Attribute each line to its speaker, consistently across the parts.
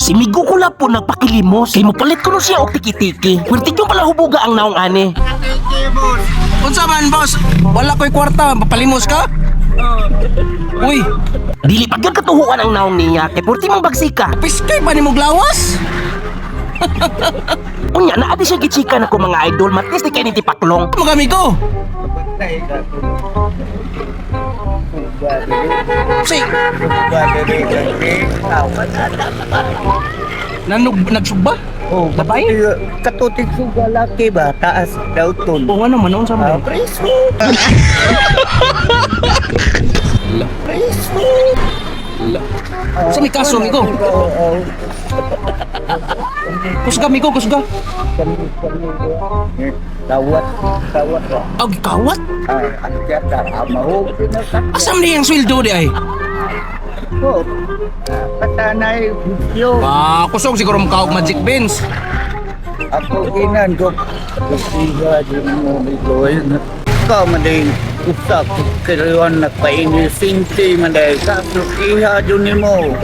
Speaker 1: Si Migo Kula po nagpakilimos. Kay mupalit ko no siya og tiki-tiki. Pwerte nyo pala hubuga ang naong ani.
Speaker 2: Unsa man, boss? Wala ko'y kwarta, papalimos ka? Uy,
Speaker 1: Dili pa gyud katuhuan ang naong niya. Kay pwerte mong bagsika.
Speaker 2: piskay pa ni mo glawas?
Speaker 1: Unya na adi siya gichika na ko mga idol. Matis di kay ni tipaklong.
Speaker 2: Mga amigo. Si, nagsugba?
Speaker 3: Oh,
Speaker 2: Babae?
Speaker 3: katutig suga laki ba? Taas daw ton.
Speaker 2: Oo nga naman, noon sa mga.
Speaker 3: Preso! Preso!
Speaker 2: Sa may kaso, amigo.
Speaker 3: Oo.
Speaker 2: Kusga, amigo, kusga.
Speaker 3: Tawat ba?
Speaker 2: Ag, kawat?
Speaker 3: Ano kaya ka? Mahog na ka.
Speaker 2: Asam niya ang sweldo di ay?
Speaker 3: Oh, patanay video.
Speaker 2: Kusog siguro mukha og magic beans.
Speaker 3: Ako ginan ko. Kusiga din mo ito. Ikaw madaling usap. Kailangan nagpa-inisinti madaling kasukiha dun mo.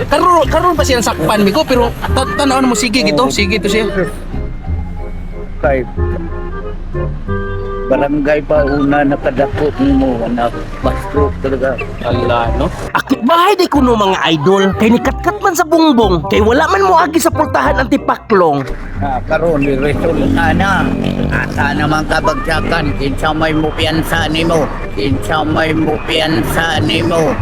Speaker 2: Karon pa siya sakpan, amigo, pero tanaw mo, sige gito, sige to siya.
Speaker 3: Kay barangay pa una nakadako mo na basro talaga.
Speaker 2: Ala, no?
Speaker 1: Akit bahay di kuno mga idol. Kay nikatkat man sa bungbong. Kay wala man mo agi sa pultahan ang tipaklong.
Speaker 3: Karon ni resol na. Asa naman kabagsakan kinsa may mupiyansa nimo. Kinsa may mupiyansa nimo.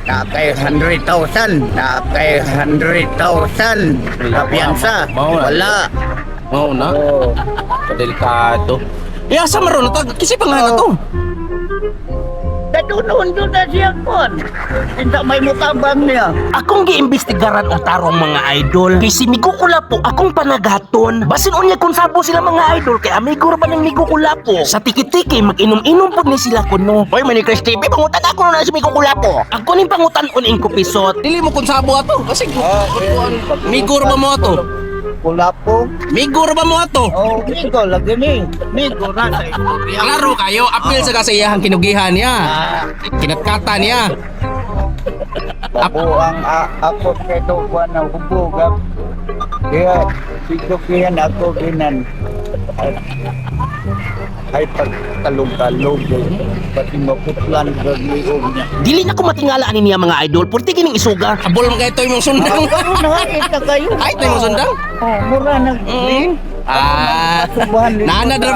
Speaker 3: Takay 100,000. Takay 100,000. Kapiyansa. Wala.
Speaker 2: Oo na.
Speaker 3: Oh.
Speaker 2: Delikado. Asa maron na kasi pangalan to.
Speaker 3: Dadunon doon na siya kon. Kinsa may mutabang niya.
Speaker 1: Akong giimbestigaran ang tarong mga idol. Kay si Migo Kula po akong panagaton. Basin unya kung sabo sila mga idol. Kay amigo ra ba ng Migo Kula po. Sa tiki-tiki mag-inom-inom po ni sila kuno. Hoy man ni Chris TV, pangutan ako na si Migo Kula po. Ako ning pangutan uning kupisot.
Speaker 2: Dili mo kung sabo ato kasi migor ba mo ato?
Speaker 3: Kulapo.
Speaker 2: Migor ba mo ato?
Speaker 3: Oh, migo lagi ni. Migo na sa istorya.
Speaker 2: Klaro kayo, apil sa kasayahang kinugihan niya. Kinatkata niya.
Speaker 3: Ako ang ako kedo ko na hubog. Kaya sigukihan ako ginan. Ay pagtalog-talog. Pati maputlan gagawin niya.
Speaker 1: Dili na ko matingala ani niya mga idol. Purti kining isuga.
Speaker 2: Abol mo kayo ito yung sundang.
Speaker 3: Ako na ita kayo.
Speaker 2: Ay, ito yung sundang?
Speaker 3: Oh, mura na.
Speaker 2: Naanad ra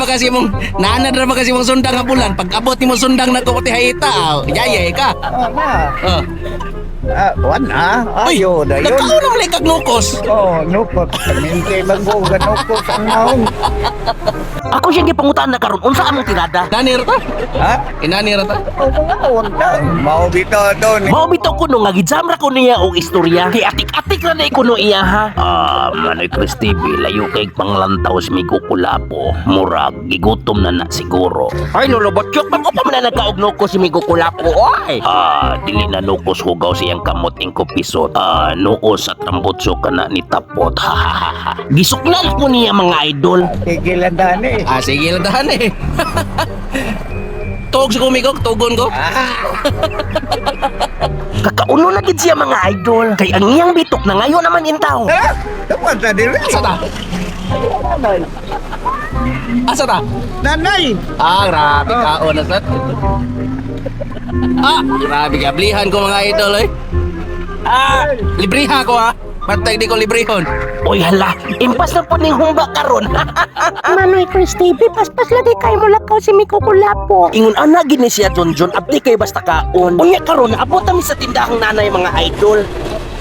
Speaker 2: ba kasi mong sundang abulan. Pag abot ni mo sundang na ko pati hayita. Yayay ka.
Speaker 3: Na.
Speaker 2: Oh.
Speaker 3: Wana. Ayo na yun.
Speaker 2: Nagkao na malay kag nukos.
Speaker 3: Oh, nukot. Kamintay bago ka nukot ang naong.
Speaker 1: Ako siyang gipangutan na karon. Unsa among tirada?
Speaker 2: Nanir ta?
Speaker 3: Ha?
Speaker 2: Inanir ta?
Speaker 3: O mga unta. Mau bito doon.
Speaker 1: Mao bitaw kuno nga gijamra ko niya og istorya. Kay atik-atik ra na kuno iya ha. Manoy Chris TV, layo kay panglantaw si Migo Kula po. Murag gigutom na siguro. Ay nulubot yun. Pag pa man na nagkaog ko si Migo Kula po. Oy. Dili na nukos hugaw siyang kamot ing kupisot. Nuos at rambutso ka na ni tapot. Gisuklan po niya mga idol.
Speaker 3: Tigilandan eh.
Speaker 2: Sige lang dahan eh. Tog si kumigog, tugon ko.
Speaker 1: Kakaulo na gid siya mga idol. Kay ang iyang bitok na ngayon naman intaw.
Speaker 3: Dapat na din.
Speaker 2: Asa ta? Asa ta?
Speaker 3: Nanay.
Speaker 2: Grabe ka, onasat. Grabe ka, blihan ko mga idol eh. Libriha ko ha. Patay di ko librihon.
Speaker 1: Oy hala, impas na po ning humba karon. Manoy Chris TV, paspas lagi kay mo lakaw si Migo Kula po. Ingon ana gini siya John, abdi kay basta kaon. Unya karon abot mi sa tindahang nanay mga idol.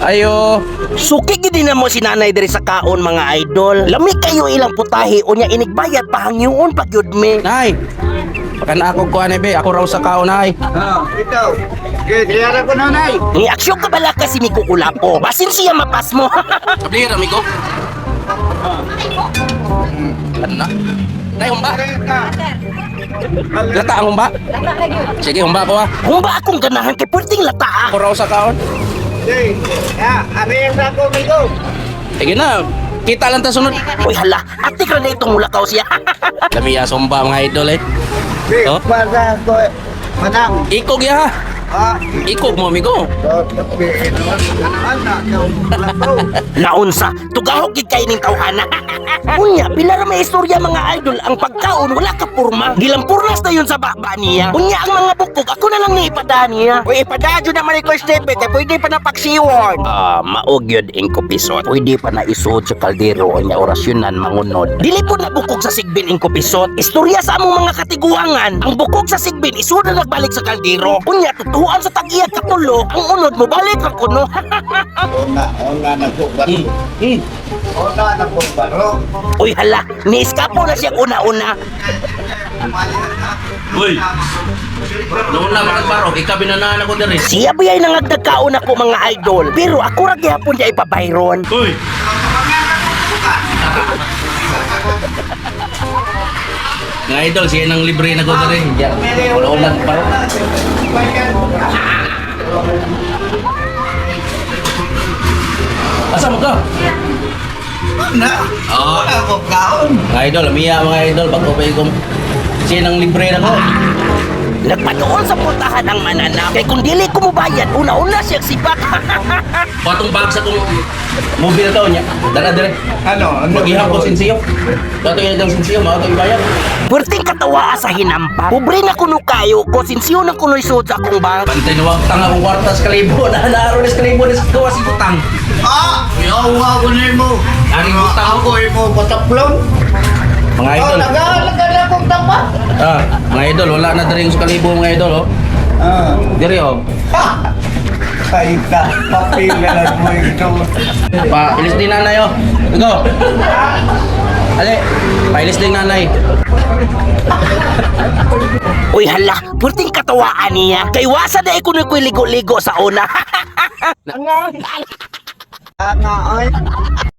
Speaker 2: Ayo.
Speaker 1: Suki gid na mo si nanay diri sa kaon mga idol. Lami kayo ilang putahe unya inigbayad pahangyoon pag yud mi.
Speaker 2: Nay. Pakan ako ko ane be, ako raw sa kaon ay.
Speaker 3: Ikaw. Kaya ko nanay.
Speaker 1: Ni aksyon ka bala ka si Migo Kula po. Basin siya mapas mo.
Speaker 2: Kablir amigo. Ano na? Nay humba. Lata ang humba. Sige humba ko ha.
Speaker 1: Humba akong ganahan kay pwedeng lata.
Speaker 2: Ako raw sa kaon.
Speaker 3: Hey, areng na ko migo.
Speaker 2: Sige na. Kita lang ta sunod.
Speaker 1: Uy hala, atik ra na itong mulakaw siya.
Speaker 2: Lamiya sumba mga idol eh.
Speaker 3: Hey,
Speaker 2: Oh?
Speaker 3: para ko manang.
Speaker 2: Ikog ya ha.
Speaker 3: Ah,
Speaker 2: Ikog mo, amigo.
Speaker 3: tapi anak kau lantaw.
Speaker 1: Naunsa, tugahog gid kay ning tawhana. Unya, pila ra may istorya mga idol, ang pagkaon wala ka porma. Gilampurnas na yun sa baba niya. Unya, ang mga bukog, ako na lang ni ipada niya. Uy, ipada dyan naman ikaw, Steve, kaya pwede pa na paksiwon. Maog yun, Inko Pisot. Pwede pa na isod sa kaldero, unya orasyonan, mangunod. Dili po na bukog sa sigbin, Inko Pisot. Istorya sa among mga katiguangan. Ang bukog sa sigbin, isod na nagbalik sa kaldero. Unya, tutuan sa tag-iya katulo, ang unod mo balik ang kuno.
Speaker 3: Ona na po baro. Ona na po baro.
Speaker 1: Uy, hala, ni-eskapo na siya una-una.
Speaker 2: Uy. Noon na makagbaro, ikabinanahan ako diri.
Speaker 1: Siya ba ay nangagdagkaon ako mga idol? Pero ako ra gyapon niya ipabayron.
Speaker 2: Uy. Nga idol, siya nang libre na ko diri. Wala paro. Asa mo ka?
Speaker 3: Na.
Speaker 2: Oo.
Speaker 3: Wala ko kaon.
Speaker 2: Mga idol, amiya mga idol, pag upay ko. Siya nang libre na ko.
Speaker 1: Nagpatuon sa putahan ang mananap. Kay kung dili ko mubayad, una-una siya sipat.
Speaker 2: Patong bag sa kong mobile to niya. Dala dire.
Speaker 3: Ano?
Speaker 2: Maghihap ko sinsiyo. Kato yun ang sinsiyo, mga ito ibayad.
Speaker 1: Puwerteng katawa sa hinampa. Pobre na kuno kayo, kung sinsiyo na kuno isod sa akong bang.
Speaker 2: Pantay na wag tanga kong kwartas kalibo. Naaro na sa kalibo na sa gawa si butang.
Speaker 3: Ah! Yawa ko na mo.
Speaker 2: Ari butang
Speaker 3: Ako mo pataplon.
Speaker 2: Mga
Speaker 3: Oh,
Speaker 2: idol.
Speaker 3: nagalaga na akong tapa.
Speaker 2: Mga idol, wala na dire sa kalibo mga idol, oh.
Speaker 3: Ah.
Speaker 2: Dire, oh.
Speaker 3: Ay ka, papilan mo ito.
Speaker 2: Pa, ilis din nanay, oh. Go. Ale, pa-ilis din nanay.
Speaker 1: Uy, hala, puwerteng katawaan niya. Kay wasa na ikuno ko'y ligo-ligo sa una.
Speaker 3: Ana, ay.